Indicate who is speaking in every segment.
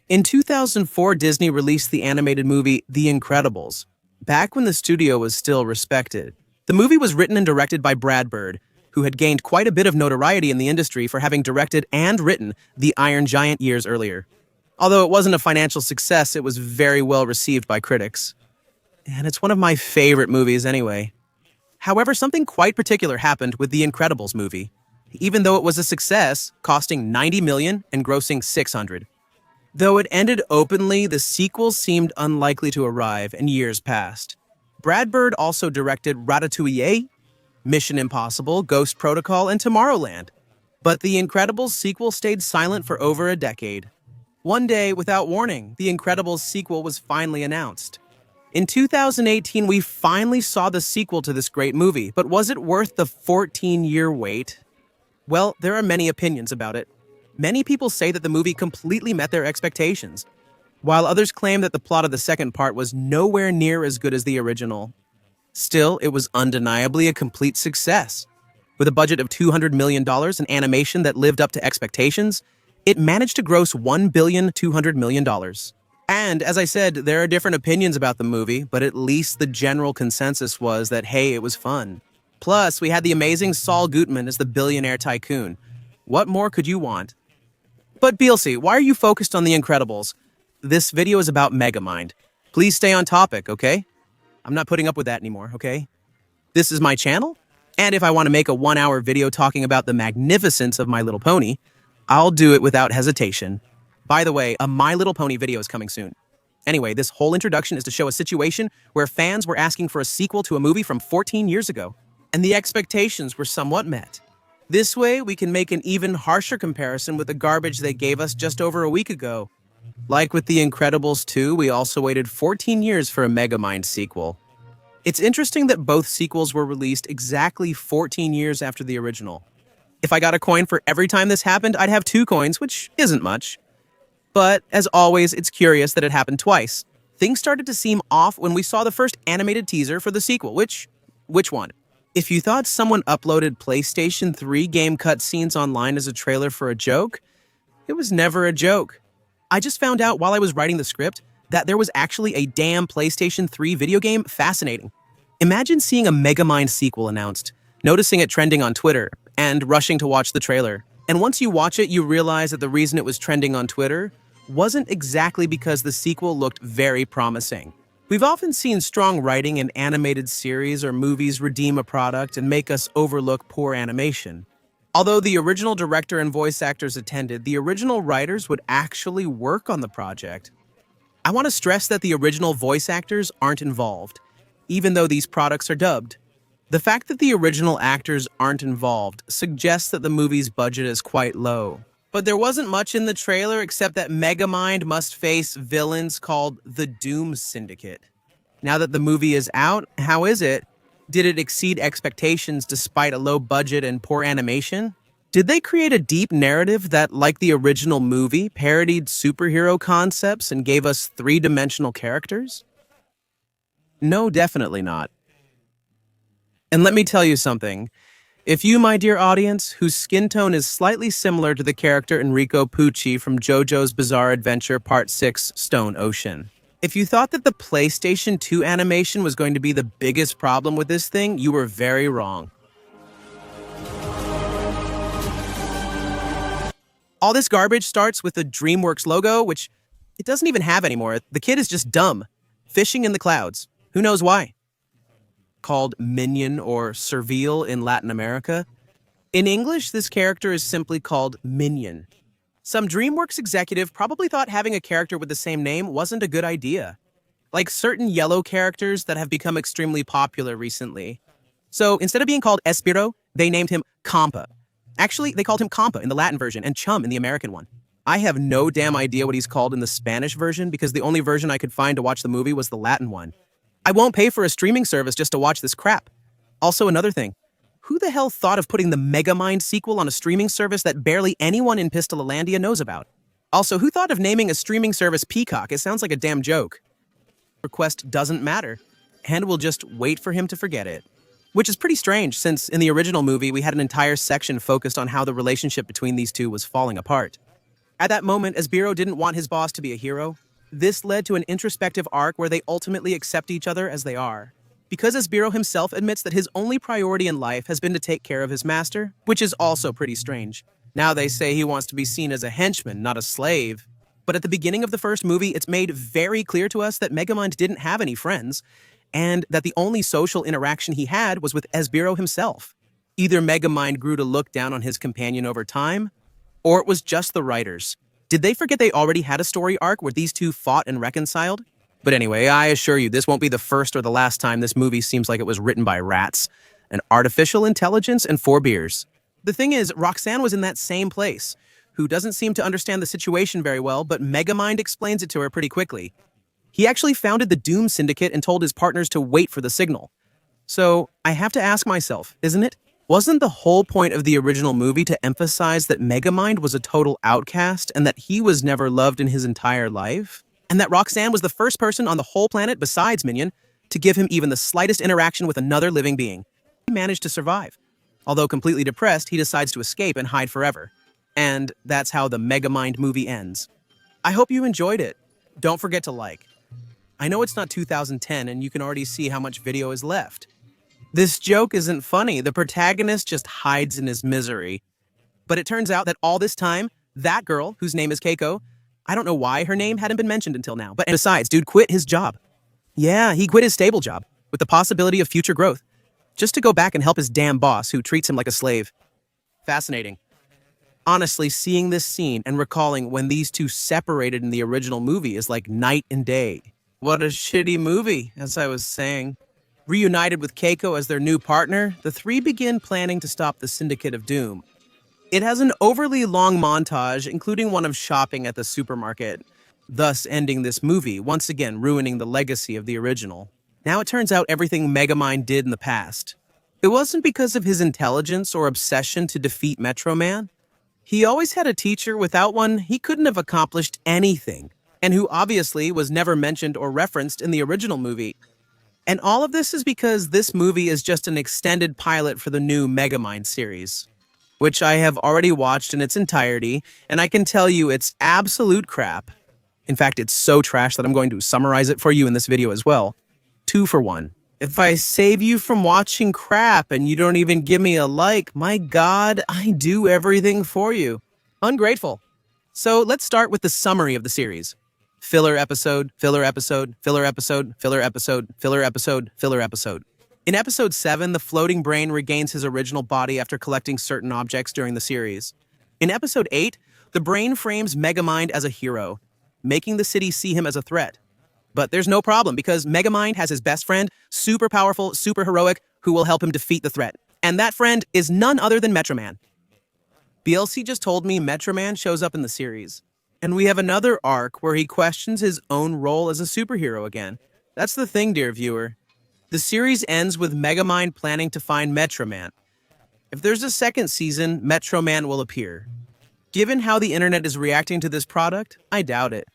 Speaker 1: In 2004, Disney released the animated movie The Incredibles, back when the studio was still respected. The movie was written and directed by Brad Bird, who had gained quite a bit of notoriety in the industry for having directed and written The Iron Giant years earlier. Although it wasn't a financial success, it was very well received by critics. And it's one of my favorite movies anyway. However, something quite particular happened with The Incredibles movie, even though it was a success, costing $90 million and grossing $600. Though it ended openly, the sequel seemed unlikely to arrive, and years passed. Brad Bird also directed Ratatouille, Mission Impossible, Ghost Protocol, and Tomorrowland. But The Incredibles sequel stayed silent for over a decade. One day, without warning, The Incredibles sequel was finally announced. In 2018, we finally saw the sequel to this great movie, but was it worth the 14-year wait? Well, there are many opinions about it. Many people say that the movie completely met their expectations, while others claim that the plot of the second part was nowhere near as good as the original. Still, it was undeniably a complete success. With a budget of $200 million and animation that lived up to expectations, it managed to gross $1,200 million. And as I said, there are different opinions about the movie, but at least the general consensus was that, hey, it was fun. Plus, we had the amazing Saul Goodman as the billionaire tycoon. What more could you want? But Beelzy, why are you focused on The Incredibles? This video is about Megamind. Please stay on topic, okay? I'm not putting up with that anymore, okay? This is my channel, and if I want to make a 1-hour video talking about the magnificence of My Little Pony, I'll do it without hesitation. By the way, a My Little Pony video is coming soon. Anyway, this whole introduction is to show a situation where fans were asking for a sequel to a movie from 14 years ago, and the expectations were somewhat met. This way, we can make an even harsher comparison with the garbage they gave us just over a week ago. Like with The Incredibles 2, we also waited 14 years for a Megamind sequel. It's interesting that both sequels were released exactly 14 years after the original. If I got a coin for every time this happened, I'd have 2 coins, which isn't much. But, as always, it's curious that it happened twice. Things started to seem off when we saw the first animated teaser for the sequel, which one? If you thought someone uploaded PlayStation 3 game cutscenes online as a trailer for a joke, it was never a joke. I just found out while I was writing the script that there was actually a damn PlayStation 3 video game. Fascinating. Imagine seeing a Megamind sequel announced, noticing it trending on Twitter, and rushing to watch the trailer. And once you watch it, you realize that the reason it was trending on Twitter wasn't exactly because the sequel looked very promising. We've often seen strong writing in animated series or movies redeem a product and make us overlook poor animation. Although the original director and voice actors attended, the original writers would actually work on the project. I want to stress that the original voice actors aren't involved, even though these products are dubbed. The fact that the original actors aren't involved suggests that the movie's budget is quite low. But there wasn't much in the trailer except that Megamind must face villains called the Doom Syndicate. Now that the movie is out, how is it? Did it exceed expectations despite a low budget and poor animation? Did they create a deep narrative that, like the original movie, parodied superhero concepts and gave us 3-dimensional characters? No, definitely not. And let me tell you something. If you, my dear audience, whose skin tone is slightly similar to the character Enrico Pucci from JoJo's Bizarre Adventure Part 6, Stone Ocean, if you thought that the PlayStation 2 animation was going to be the biggest problem with this thing, you were very wrong. All this garbage starts with the DreamWorks logo, which it doesn't even have anymore. The kid is just dumb, fishing in the clouds. Who knows why? Called Minion or Servile in Latin America. In English, this character is simply called Minion. Some DreamWorks executive probably thought having a character with the same name wasn't a good idea, like certain yellow characters that have become extremely popular recently. So instead of being called Espiro, they named him Compa. Actually, they called him Compa in the Latin version and Chum in the American one. I have no damn idea what he's called in the Spanish version because the only version I could find to watch the movie was the Latin one. I won't pay for a streaming service just to watch this crap. Also, another thing. Who the hell thought of putting the Megamind sequel on a streaming service that barely anyone in Pistolandia knows about? Also, who thought of naming a streaming service Peacock? It sounds like a damn joke. Request doesn't matter, and we'll just wait for him to forget it. Which is pretty strange, since in the original movie we had an entire section focused on how the relationship between these two was falling apart. At that moment, Esbiro didn't want his boss to be a hero. This led to an introspective arc where they ultimately accept each other as they are. Because Esbiro himself admits that his only priority in life has been to take care of his master, which is also pretty strange. Now they say he wants to be seen as a henchman, not a slave. But at the beginning of the first movie, it's made very clear to us that Megamind didn't have any friends, and that the only social interaction he had was with Esbiro himself. Either Megamind grew to look down on his companion over time, or it was just the writers. Did they forget they already had a story arc where these two fought and reconciled? But anyway, I assure you, this won't be the first or the last time this movie seems like it was written by rats, an artificial intelligence, and 4 beers. The thing is, Roxanne was in that same place, who doesn't seem to understand the situation very well, but Megamind explains it to her pretty quickly. He actually founded the Doom Syndicate and told his partners to wait for the signal. So, I have to ask myself, isn't it? Wasn't the whole point of the original movie to emphasize that Megamind was a total outcast and that he was never loved in his entire life? And that Roxanne was the first person on the whole planet besides Minion to give him even the slightest interaction with another living being. He managed to survive. Although completely depressed, he decides to escape and hide forever. And that's how the Megamind movie ends. I hope you enjoyed it. Don't forget to like. I know it's not 2010 and you can already see how much video is left. This joke isn't funny. The protagonist just hides in his misery. But it turns out that all this time, that girl, whose name is Keiko, I don't know why her name hadn't been mentioned until now. But besides, dude quit his job. Yeah, he quit his stable job, with the possibility of future growth, just to go back and help his damn boss who treats him like a slave. Fascinating. Honestly, seeing this scene and recalling when these two separated in the original movie is like night and day. What a shitty movie, as I was saying. Reunited with Keiko as their new partner, the three begin planning to stop the Syndicate of Doom. It has an overly long montage, including one of shopping at the supermarket, thus ending this movie, once again ruining the legacy of the original. Now it turns out everything Megamind did in the past. It wasn't because of his intelligence or obsession to defeat Metro Man. He always had a teacher. Without one, he couldn't have accomplished anything, and who obviously was never mentioned or referenced in the original movie. And all of this is because this movie is just an extended pilot for the new Megamind series, which I have already watched in its entirety, and I can tell you it's absolute crap. In fact, it's so trash that I'm going to summarize it for you in this video as well. 2 for 1. If I save you from watching crap and you don't even give me a like, my God, I do everything for you. Ungrateful. So let's start with the summary of the series. Filler episode, filler episode, filler episode, filler episode, filler episode, filler episode. In episode 7, the floating brain regains his original body after collecting certain objects during the series. In episode 8, the brain frames Megamind as a hero, making the city see him as a threat. But there's no problem because Megamind has his best friend, super powerful, super heroic, who will help him defeat the threat. And that friend is none other than Metro Man. BLC just told me Metro Man shows up in the series. And we have another arc where he questions his own role as a superhero again. That's the thing, dear viewer. The series ends with Megamind planning to find Metro Man. If there's a second season, Metro Man will appear. Given how the internet is reacting to this product, I doubt it.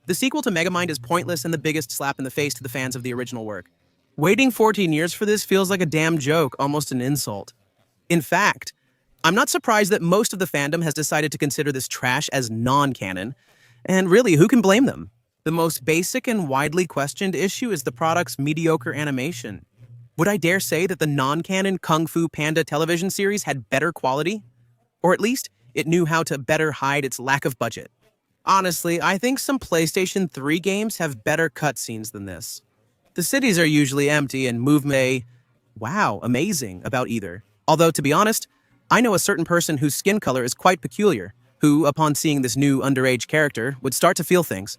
Speaker 1: The sequel to Megamind is pointless and the biggest slap in the face to the fans of the original work. Waiting 14 years for this feels like a damn joke, almost an insult. In fact, I'm not surprised that most of the fandom has decided to consider this trash as non-canon. And really, who can blame them? The most basic and widely questioned issue is the product's mediocre animation. Would I dare say that the non-canon Kung Fu Panda television series had better quality? Or at least, it knew how to better hide its lack of budget. Honestly, I think some PlayStation 3 games have better cutscenes than this. The cities are usually empty and movement, wow, amazing about either. Although, to be honest, I know a certain person whose skin color is quite peculiar, who, upon seeing this new underage character, would start to feel things.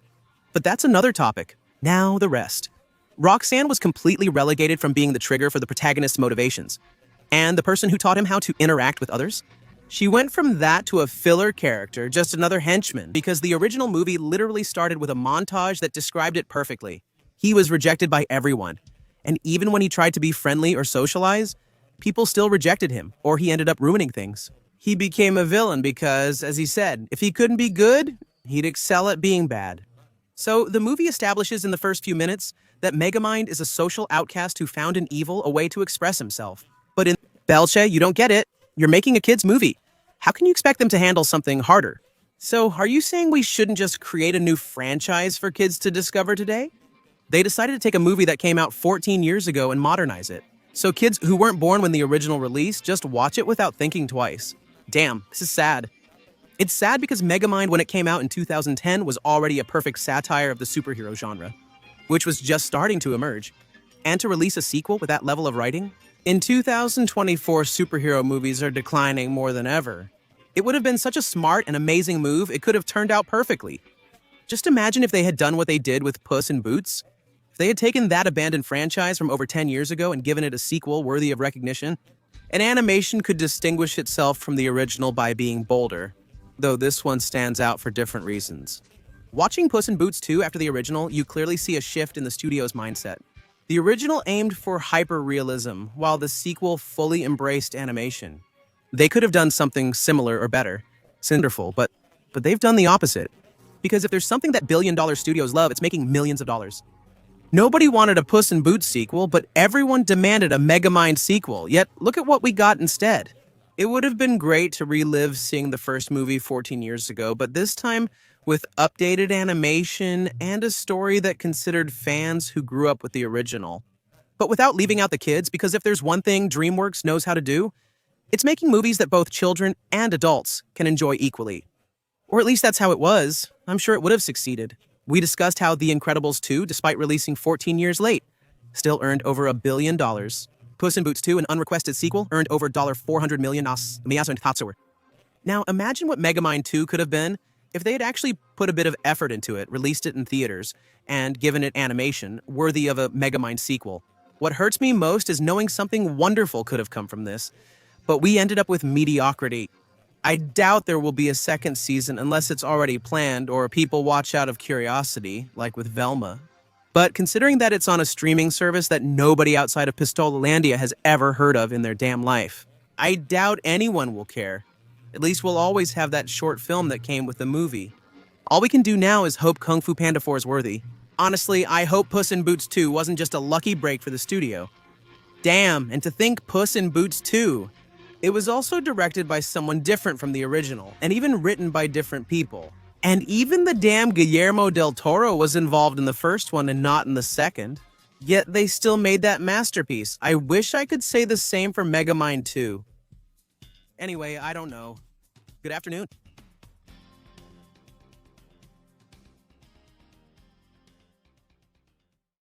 Speaker 1: But that's another topic. Now the rest. Roxanne was completely relegated from being the trigger for the protagonist's motivations, and the person who taught him how to interact with others. She went from that to a filler character, just another henchman, because the original movie literally started with a montage that described it perfectly. He was rejected by everyone, and even when he tried to be friendly or socialize, people still rejected him, or he ended up ruining things. He became a villain because, as he said, if he couldn't be good, he'd excel at being bad. So the movie establishes in the first few minutes that Megamind is a social outcast who found in evil a way to express himself. But in Belche, you don't get it. You're making a kid's movie. How can you expect them to handle something harder? So, are you saying we shouldn't just create a new franchise for kids to discover today? They decided to take a movie that came out 14 years ago and modernize it. So kids who weren't born when the original released just watch it without thinking twice. Damn, this is sad. It's sad because Megamind, when it came out in 2010, was already a perfect satire of the superhero genre, which was just starting to emerge. And to release a sequel with that level of writing? In 2024, superhero movies are declining more than ever. It would have been such a smart and amazing move, it could have turned out perfectly. Just imagine if they had done what they did with Puss in Boots. If they had taken that abandoned franchise from over 10 years ago and given it a sequel worthy of recognition, an animation could distinguish itself from the original by being bolder, though this one stands out for different reasons. Watching Puss in Boots 2 after the original, you clearly see a shift in the studio's mindset. The original aimed for hyper-realism, while the sequel fully embraced animation. They could have done something similar or better. Wonderful, but they've done the opposite. Because if there's something that billion-dollar studios love, it's making millions of dollars. Nobody wanted a Puss in Boots sequel, but everyone demanded a Megamind sequel, yet look at what we got instead. It would have been great to relive seeing the first movie 14 years ago, but this time with updated animation and a story that considered fans who grew up with the original. But without leaving out the kids, because if there's one thing DreamWorks knows how to do, it's making movies that both children and adults can enjoy equally. Or at least that's how it was. I'm sure it would have succeeded. We discussed how The Incredibles 2, despite releasing 14 years late, still earned over $1 billion. Puss in Boots 2, an unrequested sequel, earned over $400 million. Now, imagine what Megamind 2 could have been if they had actually put a bit of effort into it, released it in theaters, and given it animation worthy of a Megamind sequel. What hurts me most is knowing something wonderful could have come from this, but we ended up with mediocrity. I doubt there will be a second season unless it's already planned or people watch out of curiosity, like with Velma. But considering that it's on a streaming service that nobody outside of Pistolalandia has ever heard of in their damn life, I doubt anyone will care. At least we'll always have that short film that came with the movie. All we can do now is hope Kung Fu Panda 4 is worthy. Honestly, I hope Puss in Boots 2 wasn't just a lucky break for the studio. Damn, and to think Puss in Boots 2. It was also directed by someone different from the original, and even written by different people. And even the damn Guillermo del Toro was involved in the first one and not in the second. Yet they still made that masterpiece. I wish I could say the same for Megamind 2. Anyway, I don't know. Good afternoon.